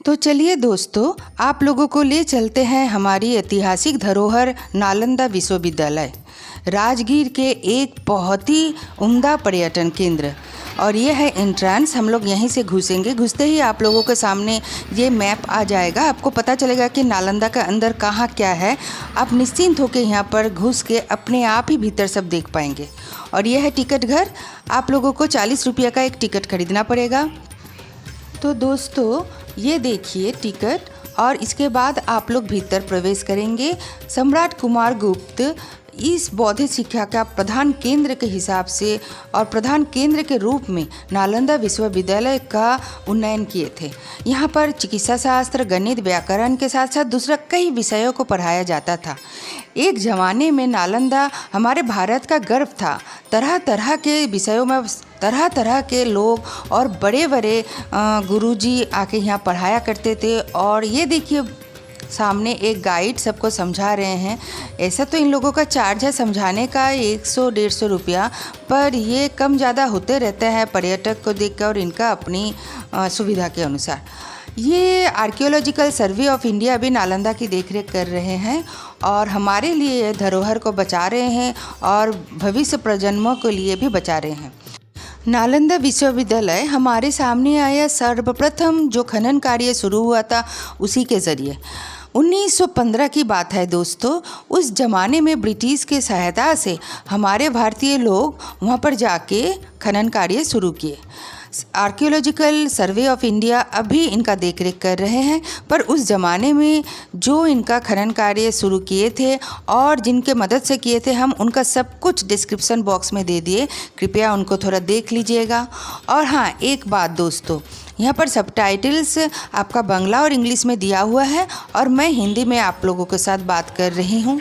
तो चलिए दोस्तों, आप लोगों को ले चलते हैं हमारी ऐतिहासिक धरोहर नालंदा विश्वविद्यालय, राजगीर के एक बहुत ही उम्दा पर्यटन केंद्र। और ये है एंट्रेंस। हम लोग यहीं से घुसेंगे। घुसते ही आप लोगों के सामने ये मैप आ जाएगा। आपको पता चलेगा कि नालंदा का अंदर कहाँ क्या है। आप निश्चिंत होकर यहाँ पर घुस के अपने आप ही भीतर सब देख पाएंगे। और ये है टिकट घर। आप लोगों को 40 रुपये का एक टिकट खरीदना पड़ेगा। तो दोस्तों ये देखिए टिकट, और इसके बाद आप लोग भीतर प्रवेश करेंगे। सम्राट कुमार गुप्त इस बौद्ध शिक्षा का प्रधान केंद्र के हिसाब से और प्रधान केंद्र के रूप में नालंदा विश्वविद्यालय का उन्नयन किए थे। यहाँ पर चिकित्सा शास्त्र, गणित, व्याकरण के साथ साथ दूसरा कई विषयों को पढ़ाया जाता था। एक ज़माने में नालंदा हमारे भारत का गर्व था। तरह तरह के विषयों में तरह तरह के लोग और बड़े बड़े गुरुजी आके यहाँ पढ़ाया करते थे। और ये देखिए सामने एक गाइड सबको समझा रहे हैं। ऐसा तो इन लोगों का चार्ज है समझाने का 100-150 रुपया, पर ये कम ज़्यादा होते रहते हैं पर्यटक को देखकर और इनका अपनी सुविधा के अनुसार। ये आर्कियोलॉजिकल सर्वे ऑफ इंडिया भी नालंदा की देखरेख कर रहे हैं और हमारे लिए धरोहर को बचा रहे हैं और भविष्य प्रजन्मों के लिए भी बचा रहे हैं। नालंदा विश्वविद्यालय हमारे सामने आया सर्वप्रथम जो खनन कार्य शुरू हुआ था उसी के ज़रिए। 1915 की बात है दोस्तों। उस ज़माने में ब्रिटिश के सहायता से हमारे भारतीय लोग वहाँ पर जाके खनन कार्य शुरू किए। आर्कियोलॉजिकल सर्वे ऑफ इंडिया अभी इनका देखरेख कर रहे हैं, पर उस ज़माने में जो इनका खनन कार्य शुरू किए थे और जिनके मदद से किए थे, हम उनका सब कुछ डिस्क्रिप्शन बॉक्स में दे दिए। कृपया उनको थोड़ा देख लीजिएगा। और हाँ, एक बात दोस्तों, यहाँ पर सबटाइटल्स आपका बांग्ला और इंग्लिश में दिया हुआ है और मैं हिंदी में आप लोगों के साथ बात कर रही हूँ।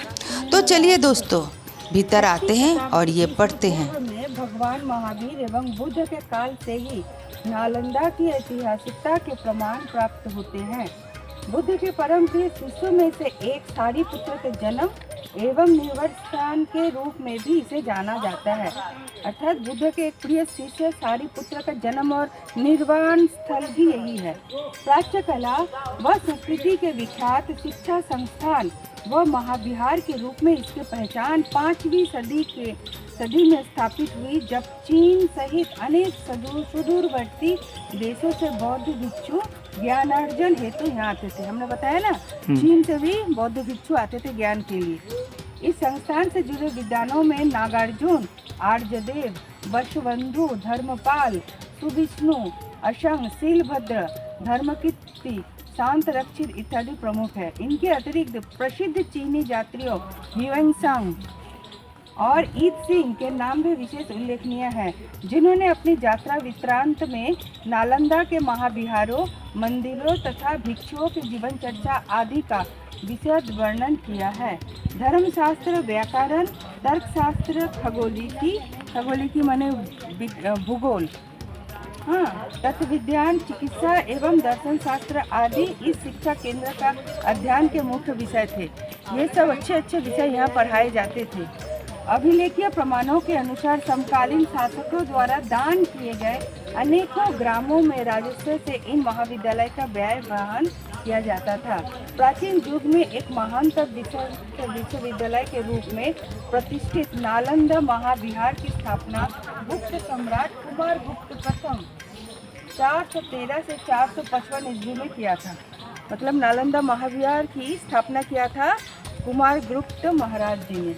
तो चलिए दोस्तों भीतर आते हैं और ये पढ़ते हैं। भगवान महावीर एवं बुद्ध के काल से ही नालंदा की ऐतिहासिकता के प्रमाण प्राप्त होते हैं। बुद्ध के परम प्रिय शिष्यों में से एक सारिपुत्र के जन्म एवं निवास के रूप में भी इसे जाना जाता है। अर्थात बुद्ध के एक प्रिय शिष्य सारिपुत्र का जन्म और निर्वाण स्थल भी यही है। प्राच्य कला व संस्कृति के विख्यात शिक्षा संस्थान व महाविहार के रूप में इसकी पहचान 5वीं सदी में स्थापित हुई, जब चीन सहित अनेक सुदूरवर्ती देशों से बौद्ध भिक्षु ज्ञानार्जन हेतु यहाँ आते थे। हमने बताया ना, चीन से भी बौद्ध भिक्षु आते थे ज्ञान के लिए। इस संस्थान से जुड़े विद्वानों में नागार्जुन, आर्यदेव, वर्षबंधु, धर्मपाल, सुविष्णु, अशंग, शीलभद्र, धर्मकीर्ति, शांत रक्षित इत्यादि प्रमुख है। इनके अतिरिक्त प्रसिद्ध चीनी यात्रियों ह्यूएंत्सांग और ईद सिंह के नाम भी विशेष उल्लेखनीय है, जिन्होंने अपनी यात्रा वृत्तांत में नालंदा के महाविहारों, मंदिरों तथा भिक्षुओं के जीवन चर्चा आदि का विशद वर्णन किया है। धर्मशास्त्र, व्याकरण, तर्कशास्त्र, खगोलिकी माने भूगोल, तत्व विज्ञान, चिकित्सा एवं दर्शन शास्त्र आदि इस शिक्षा केंद्र का अध्ययन के मुख्य विषय थे। ये सब अच्छे विषय यहाँ पढ़ाए जाते थे। अभिलेखीय प्रमाणों के अनुसार समकालीन शासकों द्वारा दान किए गए अनेकों ग्रामों में राजस्व से इन महाविद्यालय का व्यय वहन किया जाता था। प्राचीन युग में एक महान विश्वविद्यालय के रूप में प्रतिष्ठित नालंदा महाविहार की स्थापना गुप्त सम्राट कुमार गुप्त प्रथम 413 से 455 ईस्वी में किया था। मतलब नालंदा महाविहार की स्थापना किया था कुमार गुप्त महाराज जी ने,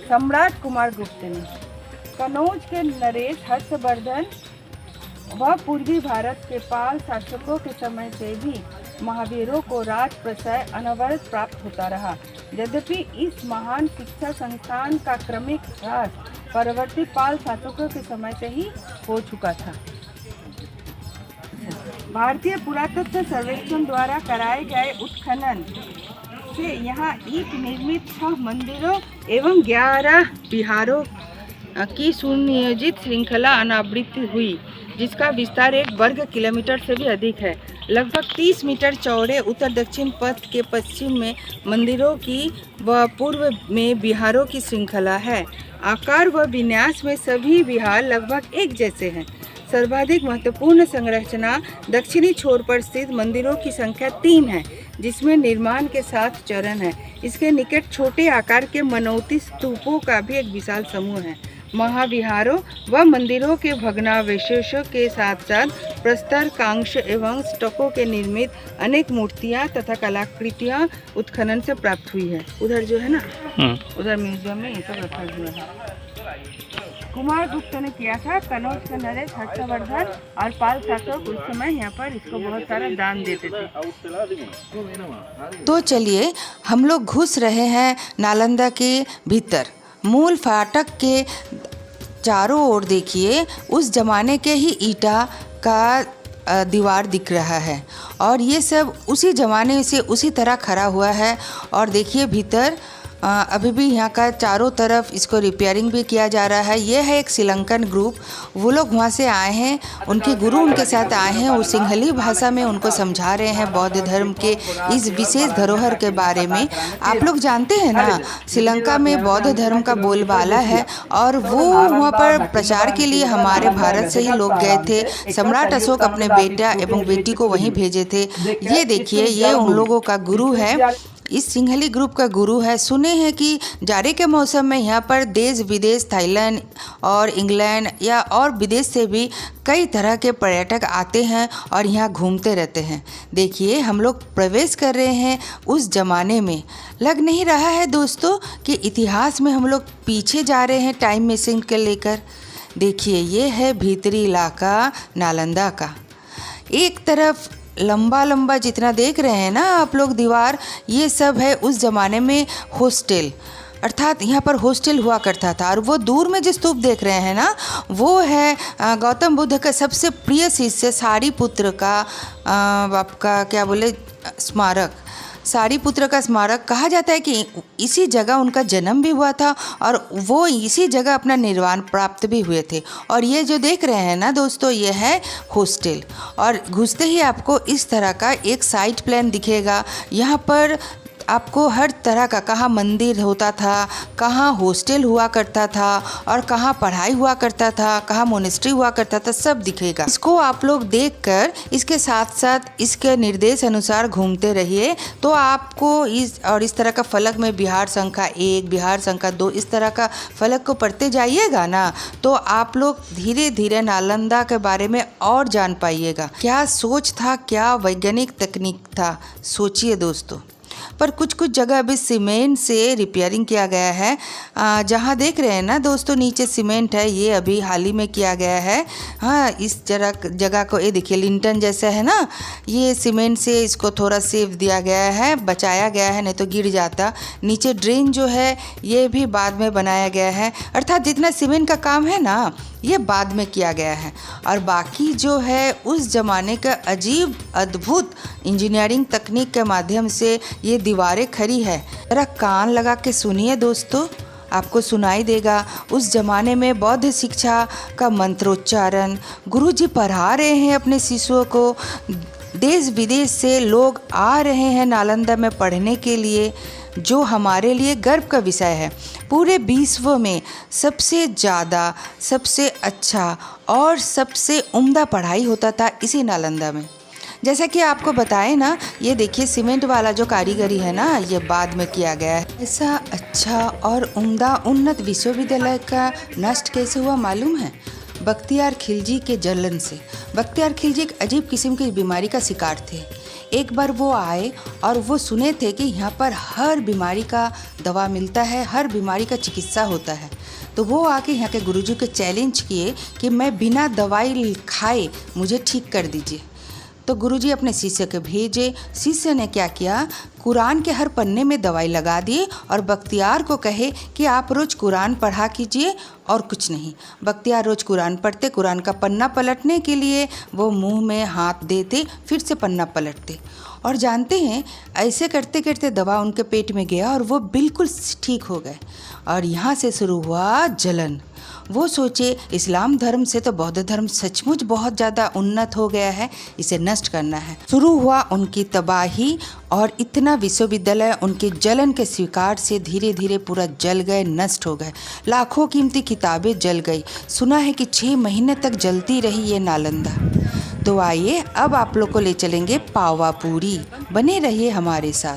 सम्राट कुमार गुप्त ने। कनौज के नरेश हर्षवर्धन व पूर्वी भारत के पाल शासकों के समय से भी महावीरों को राज प्रशय अनवरत प्राप्त होता रहा। यद्यपि इस महान शिक्षा संस्थान का क्रमिक ह्रास परवर्ती पाल शासकों के समय से ही हो चुका था। भारतीय पुरातत्व सर्वेक्षण द्वारा कराए गए उत्खनन से यहाँ ईंट निर्मित 6 मंदिरों एवं 11 विहारों की सुनियोजित श्रृंखला अनावृत हुई, जिसका विस्तार 1 वर्ग किलोमीटर से भी अधिक है। लगभग 30 मीटर चौड़े उत्तर दक्षिण पथ के पश्चिम में मंदिरों की व पूर्व में विहारों की श्रृंखला है। आकार व विन्यास में सभी विहार लगभग एक जैसे हैं। सर्वाधिक महत्वपूर्ण संरचना दक्षिणी छोर पर स्थित मंदिरों की संख्या 3 है, जिसमें निर्माण के 7 चरण हैं। इसके निकट छोटे आकार के मनौती स्तूपों का भी एक विशाल समूह है। महाविहारों व मंदिरों के भग्नावशेषों के साथ साथ प्रस्तर, कांस्य एवं स्टको के निर्मित अनेक मूर्तियां तथा कलाकृतियां उत्खनन से प्राप्त हुई है। उधर जो है ना, उधर म्यूजियम में ये सब रखा हुआ है। कुमार गुप्त ने किया था। कनौज का नरेश, हर्षवर्धन और पाल शासक उस समय यहाँ पर इसको बहुत सारा दान देते थे। तो चलिए हम लोग घुस रहे हैं नालंदा के भीतर। मूल फाटक के चारों ओर देखिए उस जमाने के ही ईंटा का दीवार दिख रहा है और ये सब उसी ज़माने से उसी तरह खड़ा हुआ है। और देखिए भीतर अभी भी यहाँ का चारों तरफ इसको रिपेयरिंग भी किया जा रहा है। ये है एक श्रीलंकन ग्रुप, वो लोग वहाँ से आए हैं, उनके गुरु उनके साथ आए हैं और सिंहली भाषा में उनको समझा रहे हैं बौद्ध धर्म के इस विशेष धरोहर के बारे में। आप लोग जानते हैं ना, श्रीलंका में बौद्ध धर्म का बोलबाला है और वो वहाँ पर प्रचार के लिए हमारे भारत से ही लोग गए थे। सम्राट अशोक अपने बेटा एवं बेटी को वहीं भेजे थे। ये देखिए, ये उन लोगों का गुरु है, इस सिंहली ग्रुप का गुरु है। सुने हैं कि जाड़े के मौसम में यहाँ पर देश विदेश, थाईलैंड और इंग्लैंड या और विदेश से भी कई तरह के पर्यटक आते हैं और यहाँ घूमते रहते हैं। देखिए हम लोग प्रवेश कर रहे हैं उस ज़माने में। लग नहीं रहा है दोस्तों कि इतिहास में हम लोग पीछे जा रहे हैं टाइम मशीन के लेकर। देखिए ये है भीतरी इलाका नालंदा का। एक तरफ लंबा लंबा जितना देख रहे हैं ना आप लोग दीवार, ये सब है उस ज़माने में हॉस्टल, अर्थात यहाँ पर हॉस्टल हुआ करता था। और वो दूर में जो स्तूप देख रहे हैं ना, वो है गौतम बुद्ध का सबसे प्रिय शिष्य सारिपुत्र का आपका क्या बोले स्मारक। सारिपुत्र का स्मारक कहा जाता है कि इसी जगह उनका जन्म भी हुआ था और वो इसी जगह अपना निर्वाण प्राप्त भी हुए थे। और ये जो देख रहे हैं ना दोस्तों, ये है हॉस्टल। और घुसते ही आपको इस तरह का एक साइड प्लान दिखेगा। यहाँ पर आपको हर तरह का, कहाँ मंदिर होता था, कहाँ हॉस्टल हुआ करता था और कहाँ पढ़ाई हुआ करता था, कहाँ मोनेस्ट्री हुआ करता था, सब दिखेगा। इसको आप लोग देखकर इसके साथ साथ इसके निर्देश अनुसार घूमते रहिए तो आपको इस तरह का फलक में बिहार संख्या 1, बिहार संख्या 2 इस तरह का फलक को पढ़ते जाइएगा ना, तो आप लोग धीरे धीरे नालंदा के बारे में और जान पाइएगा। क्या सोच था, क्या वैज्ञानिक तकनीक था, सोचिए दोस्तों। पर कुछ कुछ जगह अभी सीमेंट से रिपेयरिंग किया गया है। जहाँ देख रहे हैं ना दोस्तों नीचे सीमेंट है, ये अभी हाल ही में किया गया है। हाँ, इस जगह को ये देखिए लिंटन जैसा है ना, ये सीमेंट से इसको थोड़ा सेव दिया गया है, बचाया गया है, नहीं तो गिर जाता। नीचे ड्रेन जो है ये भी बाद में बनाया गया है। अर्थात जितना सीमेंट का काम है ना, ये बाद में किया गया है। और बाकी जो है उस ज़माने का अजीब अद्भुत इंजीनियरिंग तकनीक के माध्यम से ये दीवारें खड़ी है। जरा कान लगा के सुनिए दोस्तों, आपको सुनाई देगा। उस ज़माने में बौद्ध शिक्षा का मंत्रोच्चारण गुरुजी पढ़ा रहे हैं अपने शिष्यों को। देश विदेश से लोग आ रहे हैं नालंदा में पढ़ने के लिए, जो हमारे लिए गर्व का विषय है। पूरे विश्व में सबसे ज़्यादा, सबसे अच्छा और सबसे उम्दा पढ़ाई होता था इसी नालंदा में। जैसा कि आपको बताएं ना, ये देखिए सीमेंट वाला जो कारीगरी है ना, ये बाद में किया गया है। ऐसा अच्छा और उम्दा उन्नत विश्वविद्यालय का नष्ट कैसे हुआ मालूम है? बख्तियार खिलजी के जलन से। बख्तियार खिलजी एक अजीब किस्म की बीमारी का शिकार थे। एक बार वो आए और वो सुने थे कि यहाँ पर हर बीमारी का दवा मिलता है, हर बीमारी का चिकित्सा होता है। तो वो आके यहाँ के गुरुजी को चैलेंज किए कि मैं बिना दवाई खाए मुझे ठीक कर दीजिए। तो गुरुजी अपने शिष्य के भेजे। शिष्य ने क्या किया, कुरान के हर पन्ने में दवाई लगा दिए और बख्तियार को कहे कि आप रोज़ कुरान पढ़ा कीजिए और कुछ नहीं। बख्तियार रोज़ कुरान पढ़ते, कुरान का पन्ना पलटने के लिए वो मुंह में हाथ देते, फिर से पन्ना पलटते। और जानते हैं ऐसे करते करते दवा उनके पेट में गया और वो बिल्कुल ठीक हो गए। और यहाँ से शुरू हुआ जलन। वो सोचे इस्लाम धर्म से तो बौद्ध धर्म सचमुच बहुत ज़्यादा उन्नत हो गया है, इसे नष्ट करना है। शुरू हुआ उनकी तबाही और इतना विश्वविद्यालय उनके जलन के स्वीकार से धीरे धीरे पूरा जल गए, नष्ट हो गए। लाखों कीमती किताबें जल गई। सुना है कि 6 महीने तक जलती रही ये नालंदा। तो आइए अब आप लोग को ले चलेंगे पावापुरी। बने रहिए हमारे साथ।